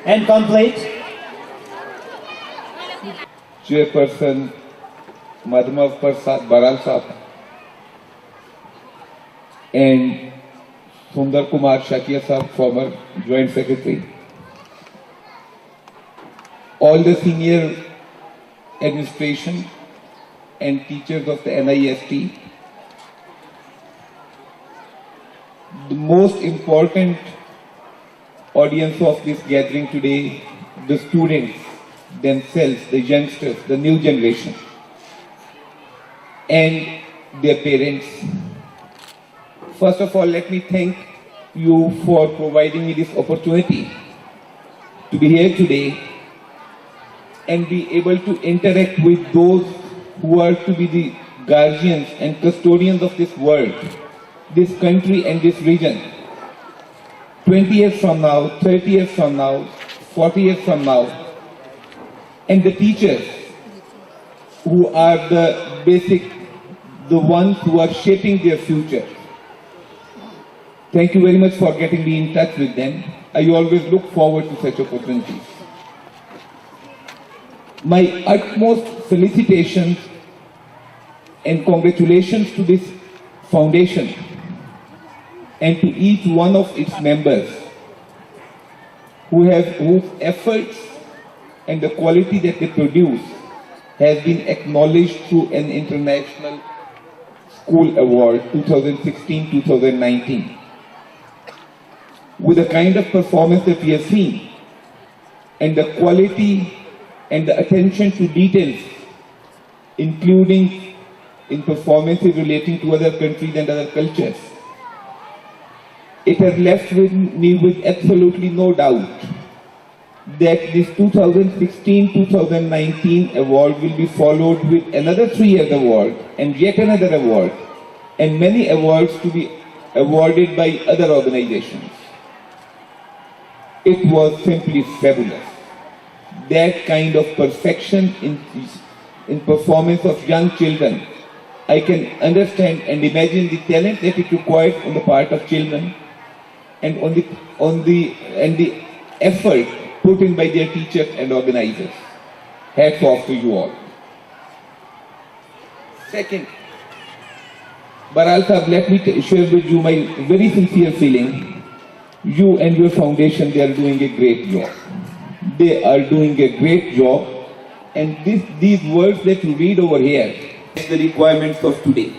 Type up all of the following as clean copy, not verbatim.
And complete. Chairperson Madhuma Prasad Baral Sahab and Sundar Kumar Shakia Sahab, former Joint Secretary. All the senior administration and teachers of the NIST. The most important audience of this gathering today, the students themselves, the youngsters, the new generation, and their parents. First of all, let me thank you for providing me this opportunity to be here today and be able to interact with those who are to be the guardians and custodians of this world, this country and this region. 20 years from now, 30 years from now, 40 years from now, and the teachers who are the ones who are shaping their future. Thank you very much for getting me in touch with them. I always look forward to such opportunities. My utmost felicitations and congratulations to this foundation and to each one of its members whose efforts and the quality that they produce has been acknowledged through an international school award 2016-2019. With the kind of performance that we have seen and the quality and the attention to details, including in performances relating to other countries and other cultures, it has left me with absolutely no doubt that this 2016-2019 award will be followed with another 3 years award and yet another award and many awards to be awarded by other organizations. It was simply fabulous. That kind of perfection in performance of young children, I can understand and imagine the talent that it requires on the part of children and the effort put in by their teachers and organizers. Hats off to you all. Second, Baral Sahab, let me share with you my very sincere feeling. You and your foundation, they are doing a great job. They are doing a great job, and these words that you read over here, the requirements of today.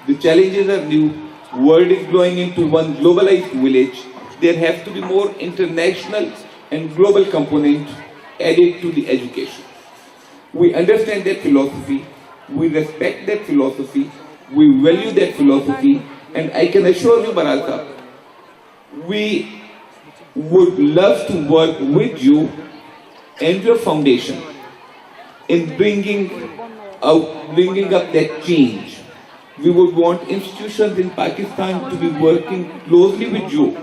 The challenges are new. World is growing into one globalized village. There has to be more international and global component added to the education. We understand that philosophy, we respect that philosophy, we value that philosophy, and I can assure you, Baral Sahab, we would love to work with you and your foundation in bringing up that change. We would want institutions in Pakistan to be working closely with you.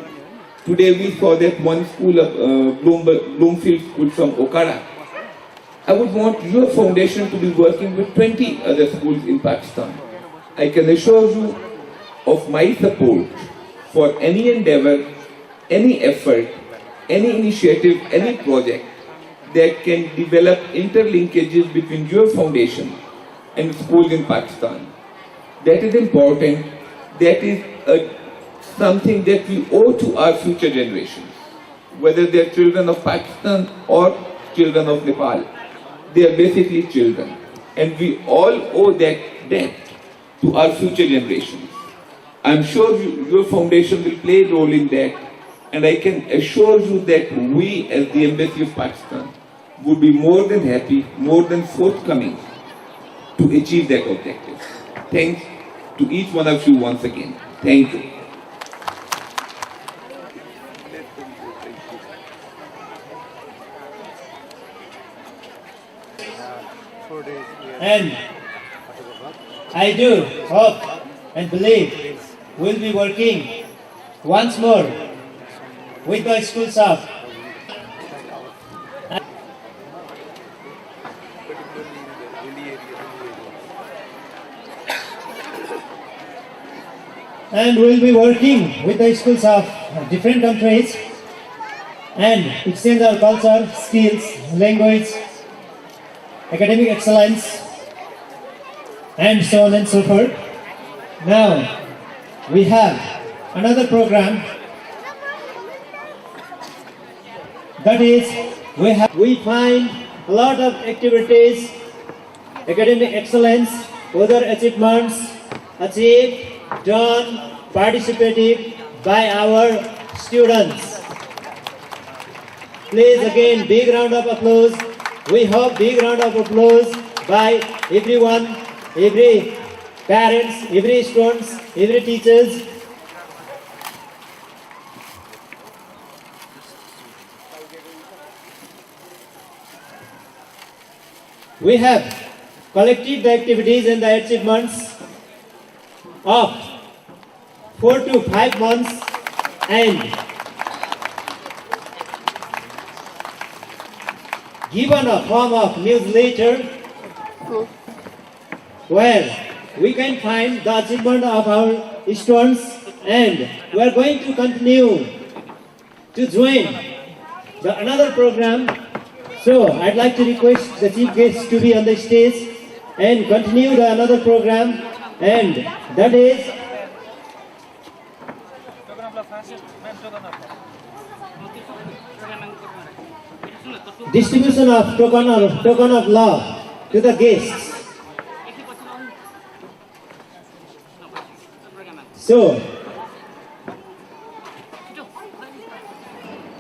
Today we saw that one school of Bloomfield School from Okada. I would want your foundation to be working with 20 other schools in Pakistan. I can assure you of my support for any endeavor, any effort, any initiative, any project that can develop interlinkages between your foundation and schools in Pakistan. That is important. That is something that we owe to our future generations, whether they are children of Pakistan or children of Nepal. They are basically children, and we all owe that debt to our future generations. I'm sure your foundation will play a role in that, and I can assure you that we as the Embassy of Pakistan would be more than happy, more than forthcoming to achieve that objective. Thanks to each one of you once again. Thank you. And I do hope and believe we'll be working once more with the school staff. And we'll be working with the schools of different countries and exchange our culture, skills, language, academic excellence, and so on and so forth. Now, we have another program, that is, we find a lot of activities, academic excellence, other achievements achieved, done, participated by our students. Please again, big round of applause. We hope big round of applause by everyone, every parents, every students, every teachers. We have collected the activities and the achievements of 4 to 5 months and given a form of newsletter where we can find the achievement of our students, and we are going to continue to join another program. So I'd like to request the chief guest to be on the stage and continue another program, and that is distribution of token of love to the guests. So,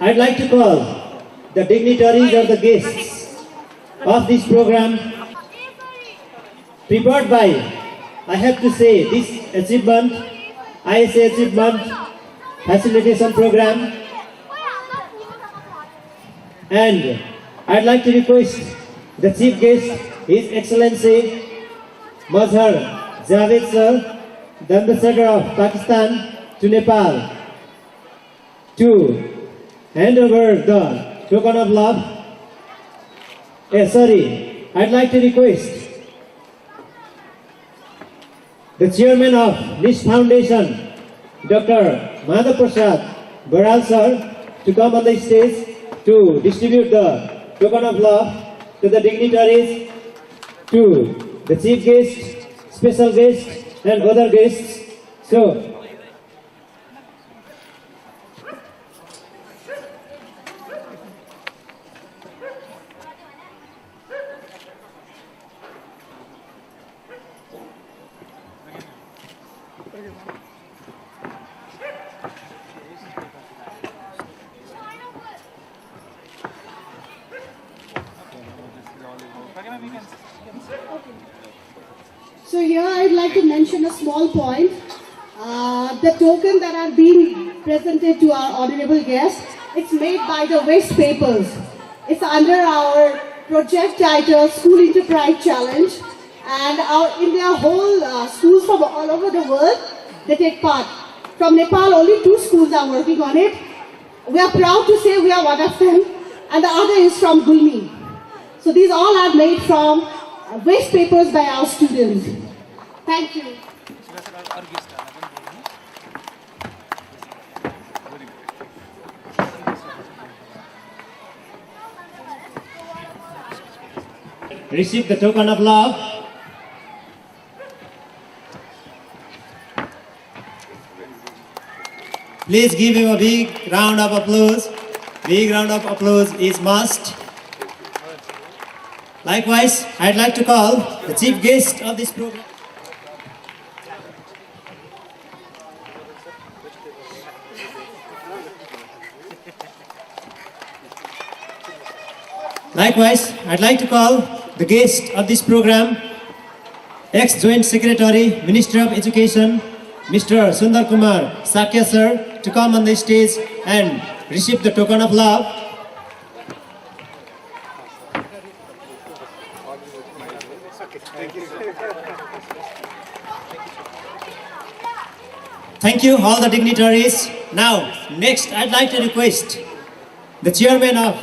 I'd like to call the dignitaries or the guests of this program, prepared by, I have to say, this achievement, ISA achievement, facilitation program, and I'd like to request the chief guest, His Excellency Mazhar Javed sir, the ambassador of Pakistan to Nepal, to hand over the token of love. I'd like to request the chairman of NIST Foundation, Dr. Madhav Prasad Baral sir, to come on the stage to distribute the token of love to the dignitaries, to the chief guest, special guest, and other guests. So, So here I'd like to mention a small point. The token that are being presented to our honorable guests, it's made by the waste papers. It's under our project title School Enterprise Challenge, and in their whole schools from all over the world, they take part. From Nepal, only 2 schools are working on it. We are proud to say we are one of them, and the other is from Gulmi. So these all are made from waste papers by our students. Thank you. receive the token of love. Please give him a big round of applause. Big round of applause is must. Likewise, I'd like to call the chief guest of this program. Likewise, I'd like to call the guest of this program, ex-Joint Secretary, Minister of Education, Mr. Sundar Kumar Sakya sir, to come on the stage and receive the token of love. Thank you, all the dignitaries. Now, next, I'd like to request the chairman of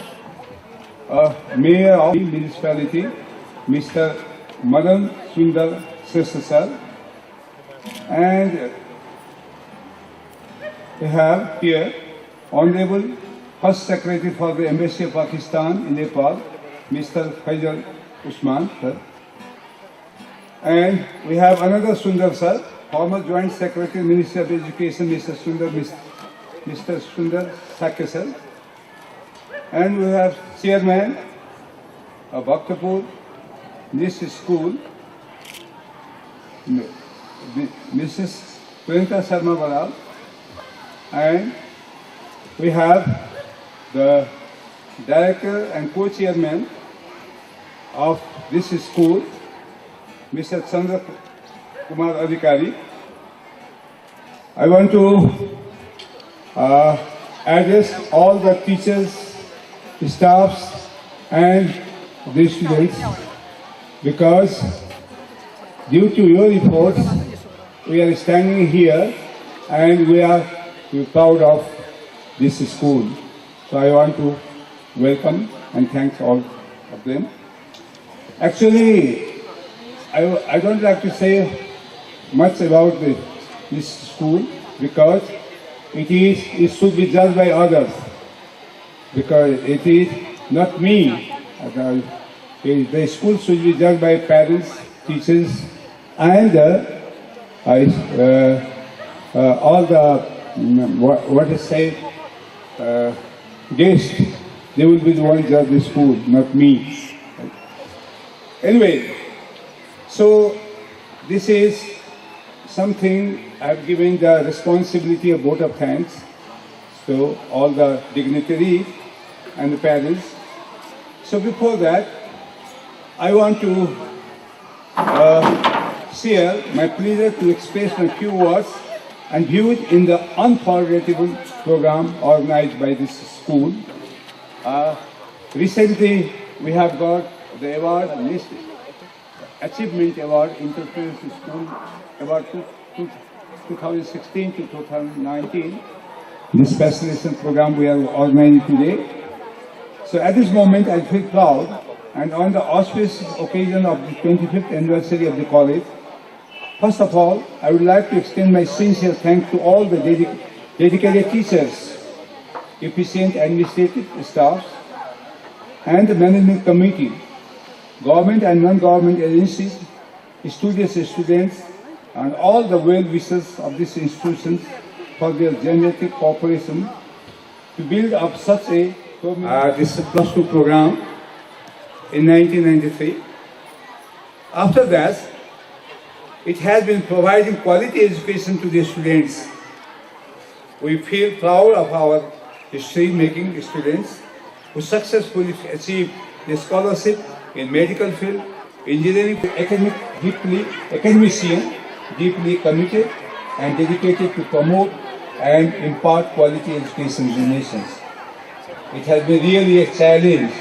Mayor of the municipality, Mr. Madan Sundar Srestha sir, and we have here Honorable First Secretary for the Embassy of Pakistan in Nepal, Mr. Faisal Usman sir, and we have another Sundar sir, former Joint Secretary, Ministry of Education, Mr. Sundar Sakya sir. And we have Chairman of Bhaktapur NIST School, Mrs. Priyanka Sharma Baral, and we have the Director and Co-Chairman of this school, Mr. Chandra Kumar Adhikari. I want to address all the teachers, staffs and the students, because due to your efforts we are standing here and we are proud of this school. So I want to welcome and thank all of them. Actually, I don't like to say much about this school because it should be judged by others, because it is not me. The school should be judged by parents, teachers, and all the guests. They will be the ones judge the school, not me. Anyway, so this is something I've given the responsibility of vote of thanks to all the dignitaries and the parents. So before that, I want to share my pleasure to express my few words and views in the unforgettable program organized by this school. Recently, we have got the award, NIST Achievement Award, Interference School Award 2016 to 2019. This fascination program we are organizing today. So at this moment, I feel proud, and on the auspicious occasion of the 25th anniversary of the college, first of all, I would like to extend my sincere thanks to all the dedicated teachers, efficient administrative staff, and the management committee, government and non-government agencies, students, and all the well-wishers of these institutions for their genetic cooperation to build up such a this plus 2 program in 1993. After that, it has been providing quality education to the students. We feel proud of our history-making students who successfully achieved the scholarship in medical field, engineering, academician, deeply committed and dedicated to promote and impart quality education to the nations. It has been really a challenge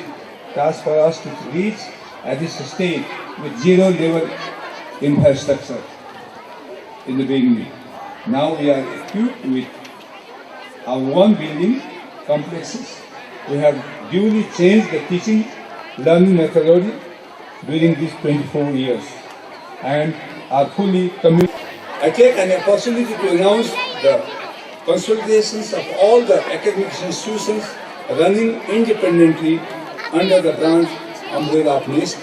task for us to reach at this stage with zero level infrastructure in the beginning. Now we are equipped with our own building complexes. We have duly changed the teaching learning methodology during these 24 years and are fully committed. I take an opportunity to announce the consolidations of all the academic institutions running independently under the branch umbrella of NIST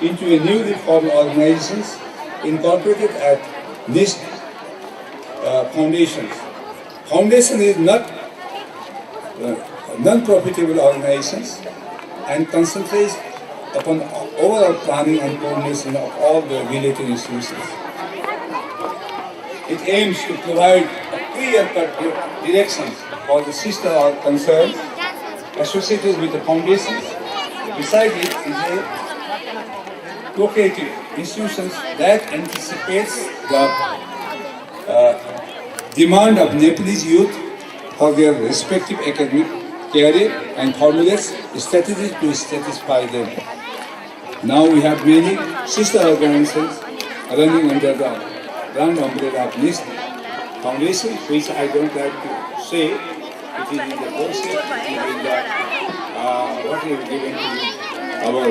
into a newly formed organizations incorporated at NIST foundations. Foundation is not non-profitable organizations and concentrates upon overall planning and coordination of all the related institutions. It aims to provide a clear-cut direction for the sister or concern associated with the foundations. Besides it is a co-creative institutions that anticipates the demand of Nepalese youth for their respective academic career and formulates strategies to satisfy them. Now we have many sister organizations running under the brand umbrella of NIST Foundation, which I don't like to say. It is in the process, it is in the, what is given to our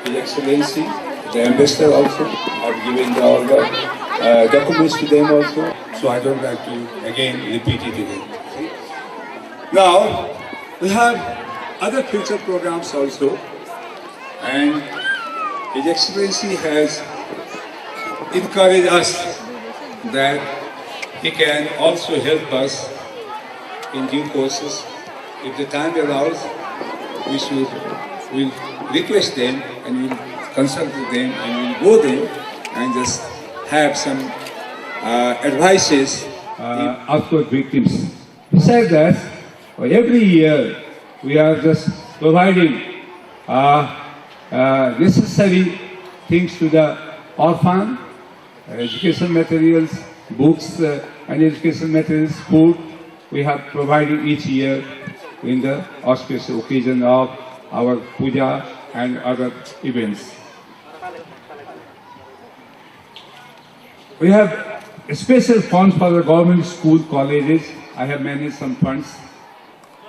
His Excellency, the Ambassador also, have given all the documents to them also. So I don't like to again repeat it again. Now, we have other future programs also, and His Excellency has encouraged us that he can also help us in due courses. If the time allows, we'll request them and we'll consult with them and we'll go there and just have some advices. Earthquake victims. Besides that, every year we are just providing necessary things to the orphan, education materials, books and education materials, food. We have provided each year in the auspicious occasion of our puja and other events. We have special funds for the government school colleges. I have managed some funds,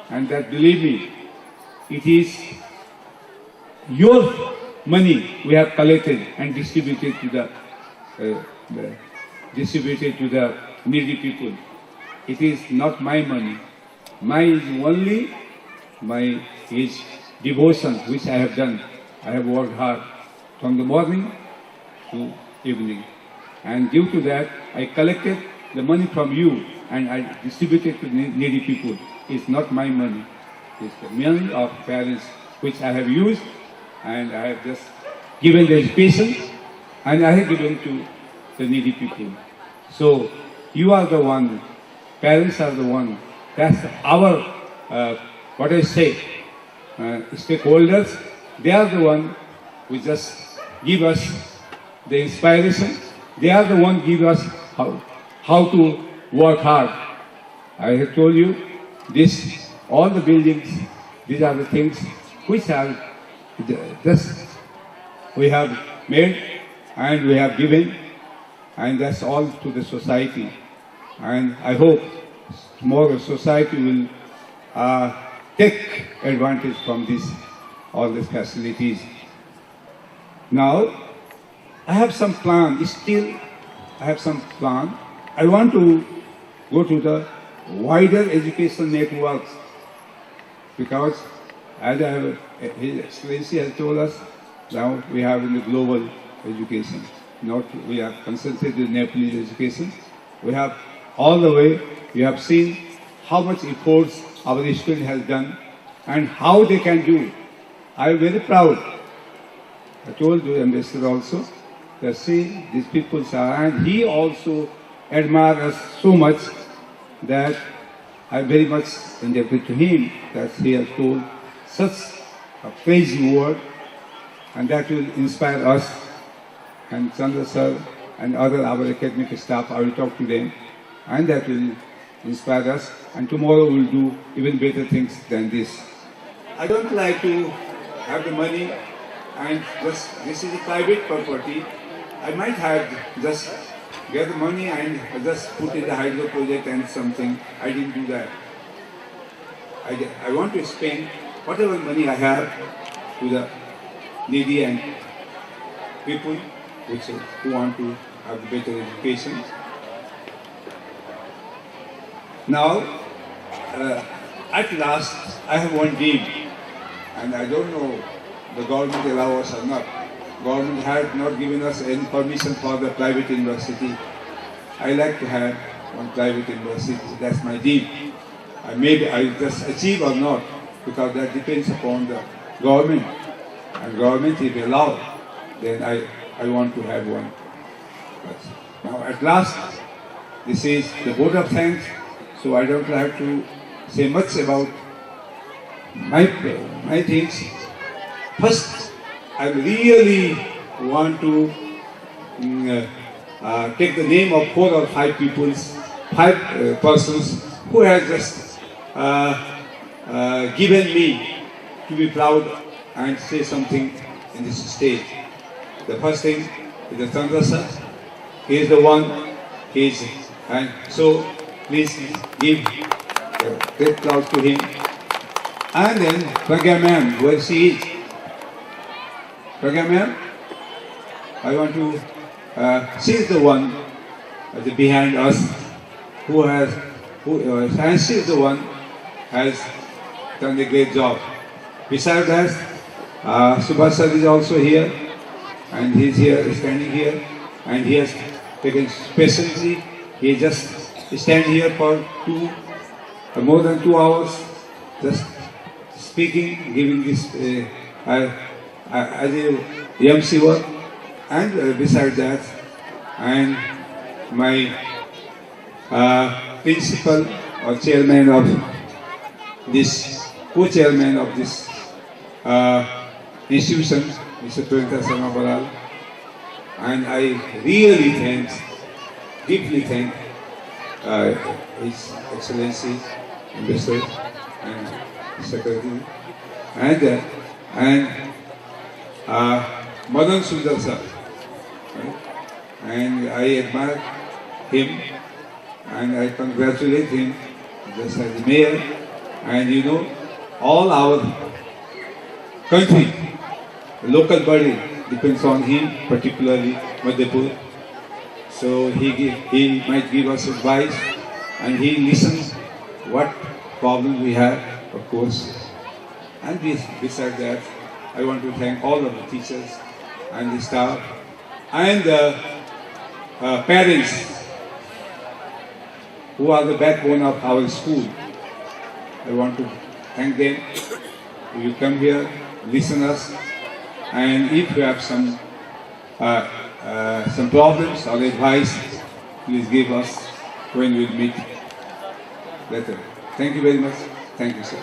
and that, believe me, it is your money we have collected and distributed to the needy people. It is not my money. Mine is only his devotion which I have done. I have worked hard from the morning to evening. And due to that, I collected the money from you and I distributed to needy people. It's not my money. It's the money of parents which I have used and I have just given the education, and I have given to the needy people. So you are the one, parents are the one, that's our, what I say, stakeholders, they are the one who just give us the inspiration, they are the one give us how to work hard. I have told you this, all the buildings, these are the things which are just we have made and we have given, and that's all to the society. And I hope tomorrow society will take advantage from this, all these facilities. Now, I have some plan, still I have some plan. I want to go to the wider education networks, because as His Excellency has told us, now we have in the global education, not we are concentrated in Nepalese education. We have all the way, we have seen how much efforts our student has done and how they can do. I am very proud. I told the ambassador also that see these people are, and he also admires us so much that I am very much indebted to him that he has told such a crazy word, and that will inspire us. And Chandra sir and other our academic staff, I will talk to them, and that will inspire us. And tomorrow we'll do even better things than this. I don't like to have the money and just, this is a private property. I might have just get the money and just put in the hydro project and something. I didn't do that. I want to spend whatever money I have to the needy and people who want to have better education. Now, at last, I have one dream, and I don't know the government allow us or not. Government had not given us any permission for the private university. I like to have one private university. That's my dream. Maybe I just achieve or not, because that depends upon the government. And government, if allow, then I want to have one. But now at last, this is the vote of thanks, so I don't have to say much about my things. First, I really want to take the name of 4 or 5 persons who have just given me to be proud and say something in this stage. The first thing is the Chandra sir. He is the one. And so please give great applause to him. And then Pragya ma'am, where she is. Pragya ma'am, I want to. She is the one behind us and she is the one has done a great job. Besides that, Subhash sir is also here, and he is here, standing here, and he has taken patiently. He just stand here for more than 2 hours, just speaking, giving this as a MC work, and besides that, and my principal or chairman of this, co-chairman of this institution, Mr. Purita Sharma Baral, and I really deeply thank His Excellency, Ambassador and Secretary, and Madan Sundar sir. Right? And I admire him, and I congratulate him just as the mayor. And you know, all our country, local body depends on him, particularly Madhepur. So he might give us advice, and he listens what problem we have, of course. And besides that, I want to thank all of the teachers and the staff and the parents who are the backbone of our school. I want to thank them. You come here, listen us, And if you have some problems or advice, please give us when we'll meet later. Thank you very much. Thank you, sir.